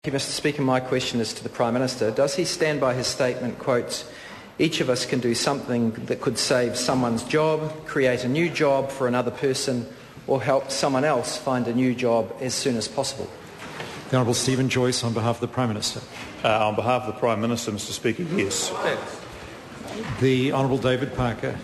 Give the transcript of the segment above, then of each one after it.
Thank you, Mr. Speaker. My question is to the Prime Minister. Does he stand by his statement, quotes, "Each of us can do something that could save someone's job, create a new job for another person, or help someone else find a new job as soon as possible"? The Honourable Stephen Joyce on behalf of the Prime Minister. On behalf of the Prime Minister, Mr. Speaker, yes. The Honourable David Parker.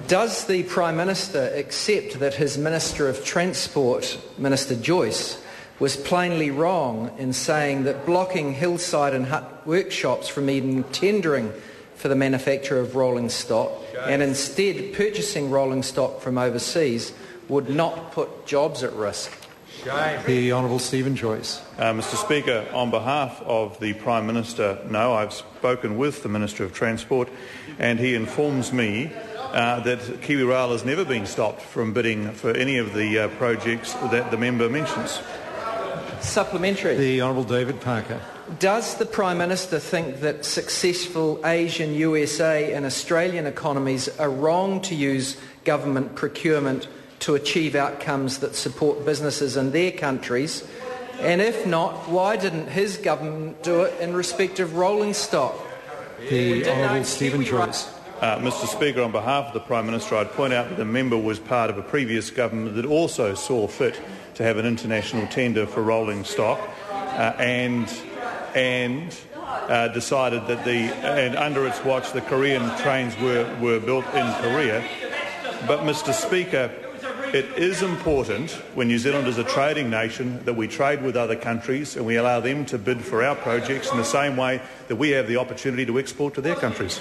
Does the Prime Minister accept that his Minister of Transport, Minister Joyce, was plainly wrong in saying that blocking Hillside and Hutt workshops from even tendering for the manufacture of rolling stock and instead purchasing rolling stock from overseas would not put jobs at risk? The Honourable Stephen Joyce. Mr. Speaker, on behalf of the Prime Minister, no, I've spoken with the Minister of Transport and he informs me that Kiwi Rail has never been stopped from bidding for any of the projects that the member mentions. Supplementary. The Honourable David Parker. Does the Prime Minister think that successful Asian, USA and Australian economies are wrong to use government procurement to achieve outcomes that support businesses in their countries? And if not, why didn't his government do it in respect of rolling stock? The Honourable Stephen Joyce. Mr. Speaker, on behalf of the Prime Minister, I'd point out that the member was part of a previous government that also saw fit to have an international tender for rolling stock and decided that and under its watch the Korean trains were built in Korea. But, Mr. Speaker, it is important when New Zealand is a trading nation that we trade with other countries and we allow them to bid for our projects in the same way that we have the opportunity to export to their countries.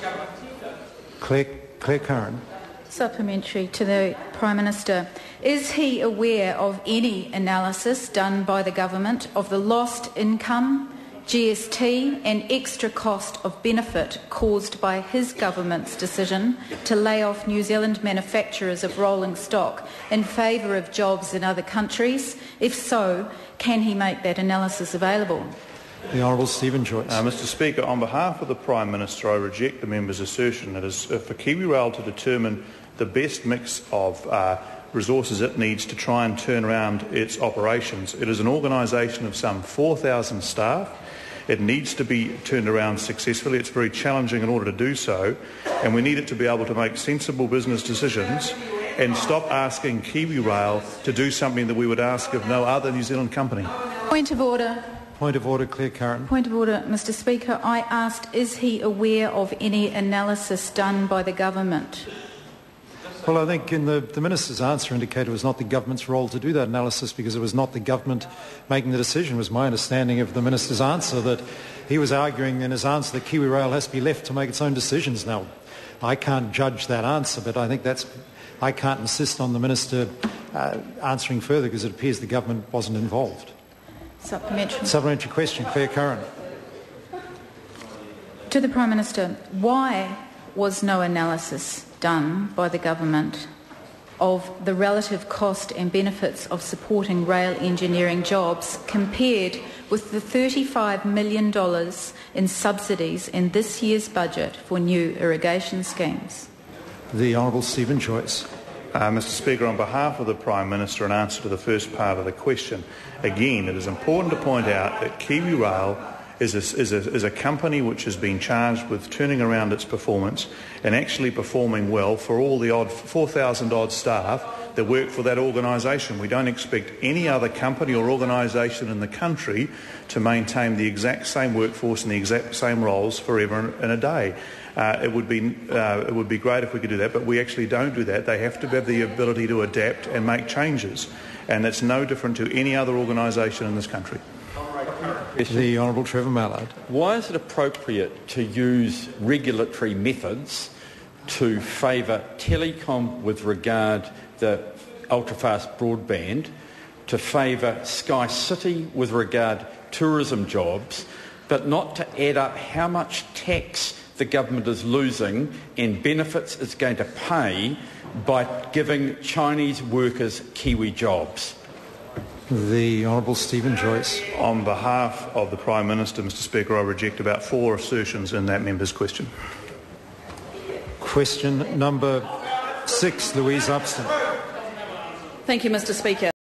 Claire Curran. Supplementary to the Prime Minister. Is he aware of any analysis done by the government of the lost income, GST and extra cost of benefit caused by his government's decision to lay off New Zealand manufacturers of rolling stock in favour of jobs in other countries? If so, can he make that analysis available? The Honourable Stephen Joyce. Mr. Speaker, on behalf of the Prime Minister, I reject the member's assertion that it is for Kiwi Rail to determine the best mix of resources it needs to try and turn around its operations. It is an organisation of some 4,000 staff. It needs to be turned around successfully. It's very challenging in order to do so, and we need it to be able to make sensible business decisions and stop asking Kiwi Rail to do something that we would ask of no other New Zealand company. Point of order. Point of order, Claire Curran. Point of order, Mr. Speaker. I asked, is he aware of any analysis done by the government? Well, I think in the Minister's answer indicated it was not the government's role to do that analysis because it was not the government making the decision. It was my understanding of the Minister's answer that he was arguing in his answer that Kiwi Rail has to be left to make its own decisions. Now, I can't judge that answer, but I think I can't insist on the Minister answering further because it appears the government wasn't involved. Supplementary. Supplementary question, Claire Curran. To the Prime Minister, why was no analysis done by the government of the relative cost and benefits of supporting rail engineering jobs compared with the $35 million in subsidies in this year's budget for new irrigation schemes? The Honourable Stephen Joyce. Mr. Speaker, on behalf of the Prime Minister, in answer to the first part of the question, again, it is important to point out that Kiwi Rail is a company which has been charged with turning around its performance and actually performing well for all the odd 4,000 odd staff that work for that organisation. We don't expect any other company or organisation in the country to maintain the exact same workforce and the exact same roles forever and a day. It would be great if we could do that, but we actually don't do that. They have to have the ability to adapt and make changes, and that's no different to any other organisation in this country. The Honourable Trevor Mallard. Why is it appropriate to use regulatory methods to favour telecom with regard to ultra-fast broadband, to favour Sky City with regard tourism jobs, but not to add up how much tax the government is losing and benefits it's going to pay by giving Chinese workers Kiwi jobs? The Honourable Stephen Joyce. On behalf of the Prime Minister, Mr. Speaker, I reject about 4 assertions in that member's question. Question number 6, Louise Upston. Thank you, Mr. Speaker.